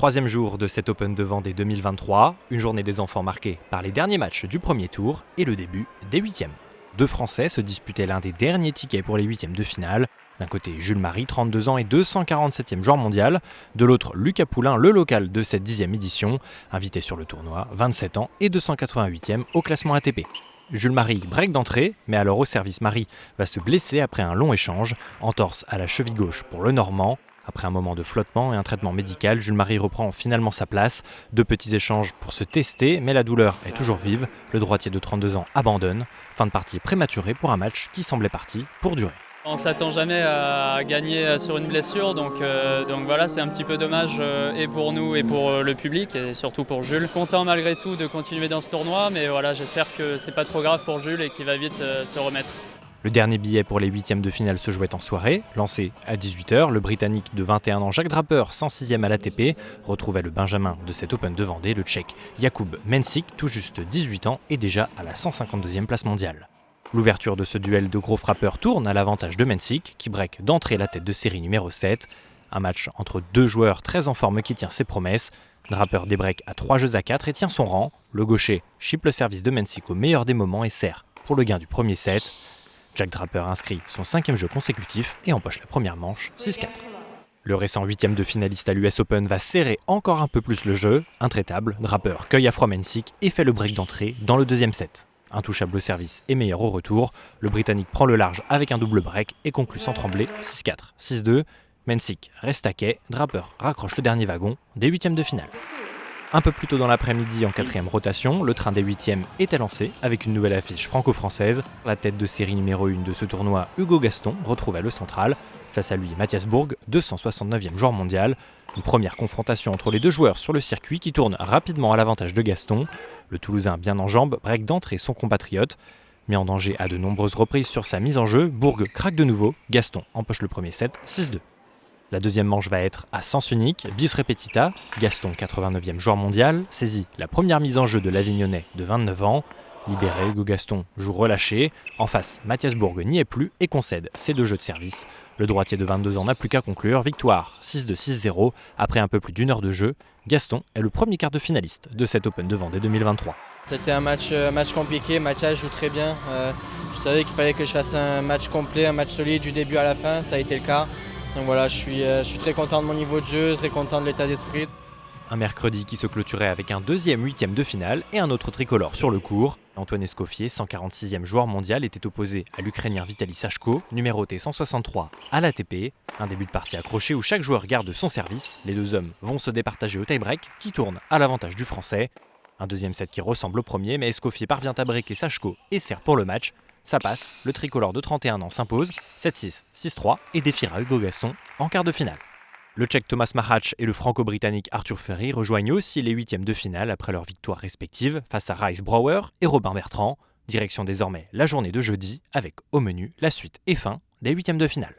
Troisième jour de cet Open de Vendée 2023, une journée des enfants marquée par les derniers matchs du premier tour et le début des huitièmes. Deux Français se disputaient l'un des derniers tickets pour les huitièmes de finale. D'un côté, Jules Marie, 32 ans et 247e joueur mondial. De l'autre, Lucas Poulain, le local de cette 10e édition, invité sur le tournoi, 27 ans et 288e au classement ATP. Jules Marie break d'entrée, mais alors au service, Marie va se blesser après un long échange, entorse à la cheville gauche pour le Normand. Après un moment de flottement et un traitement médical, Jules Marie reprend finalement sa place. Deux petits échanges pour se tester, mais la douleur est toujours vive. Le droitier de 32 ans abandonne. Fin de partie prématurée pour un match qui semblait parti pour durer. On ne s'attend jamais à gagner sur une blessure, donc voilà, c'est un petit peu dommage et pour nous et pour le public et surtout pour Jules. Content malgré tout de continuer dans ce tournoi, mais voilà, j'espère que c'est pas trop grave pour Jules et qu'il va vite se remettre. Le dernier billet pour les huitièmes de finale se jouait en soirée. Lancé à 18h, le Britannique de 21 ans Jacques Draper, 106e à l'ATP, retrouvait le Benjamin de cet Open de Vendée, le Tchèque Jakub Mensik, tout juste 18 ans et déjà à la 152e place mondiale. L'ouverture de ce duel de gros frappeurs tourne à l'avantage de Mensik, qui break d'entrée la tête de série numéro 7. Un match entre deux joueurs très en forme qui tient ses promesses. Draper débreak à 3 jeux à 4 et tient son rang. Le gaucher chipe le service de Mensik au meilleur des moments et sert pour le gain du premier set. Jack Draper inscrit son 5e jeu consécutif et empoche la première manche, 6-4. Le récent 8e de finaliste à l'US Open va serrer encore un peu plus le jeu. Intraitable, Draper cueille à froid Mensik et fait le break d'entrée dans le deuxième set. Intouchable au service et meilleur au retour, le Britannique prend le large avec un double break et conclut sans trembler 6-4, 6-2. Mensik reste à quai, Draper raccroche le dernier wagon des huitièmes de finale. Un peu plus tôt dans l'après-midi, en 4e rotation, le train des 8e était lancé avec une nouvelle affiche franco-française. La tête de série numéro 1 de ce tournoi, Hugo Gaston, retrouvait le central. Face à lui, Mathias Bourg, 269e joueur mondial. Une première confrontation entre les deux joueurs sur le circuit qui tourne rapidement à l'avantage de Gaston. Le Toulousain bien en jambes break d'entrée son compatriote. Mis en danger à de nombreuses reprises sur sa mise en jeu, Bourg craque de nouveau. Gaston empoche le premier set, 6-2. La deuxième manche va être à sens unique, bis repetita. Gaston, 89e joueur mondial, saisit la première mise en jeu de l'Avignonnais de 29 ans. Libéré, Hugo Gaston joue relâché. En face, Mathias Bourg n'y est plus et concède ses deux jeux de service. Le droitier de 22 ans n'a plus qu'à conclure. Victoire 6-2, 6-0. Après un peu plus d'une heure de jeu, Gaston est le premier quart de finaliste de cet Open de Vendée 2023. C'était un match compliqué, Mathias joue très bien. Je savais qu'il fallait que je fasse un match complet, un match solide du début à la fin, ça a été le cas. Donc voilà, je suis très content de mon niveau de jeu, très content de l'état d'esprit. Un mercredi qui se clôturait avec un deuxième huitième de finale et un autre tricolore sur le court. Antoine Escoffier, 146e joueur mondial, était opposé à l'Ukrainien Vitaly Sachko, numéroté 163 à l'ATP. Un début de partie accroché où chaque joueur garde son service. Les deux hommes vont se départager au tie-break qui tourne à l'avantage du Français. Un deuxième set qui ressemble au premier, mais Escoffier parvient à breaker Sachko et sert pour le match. Ça passe, le tricolore de 31 ans s'impose, 7-6, 6-3 et défiera Hugo Gaston en quart de finale. Le Tchèque Thomas Machac et le Franco-Britannique Arthur Ferry rejoignent aussi les huitièmes de finale après leurs victoires respectives face à Rice Brouwer et Robin Bertrand. Direction désormais la journée de jeudi avec au menu la suite et fin des huitièmes de finale.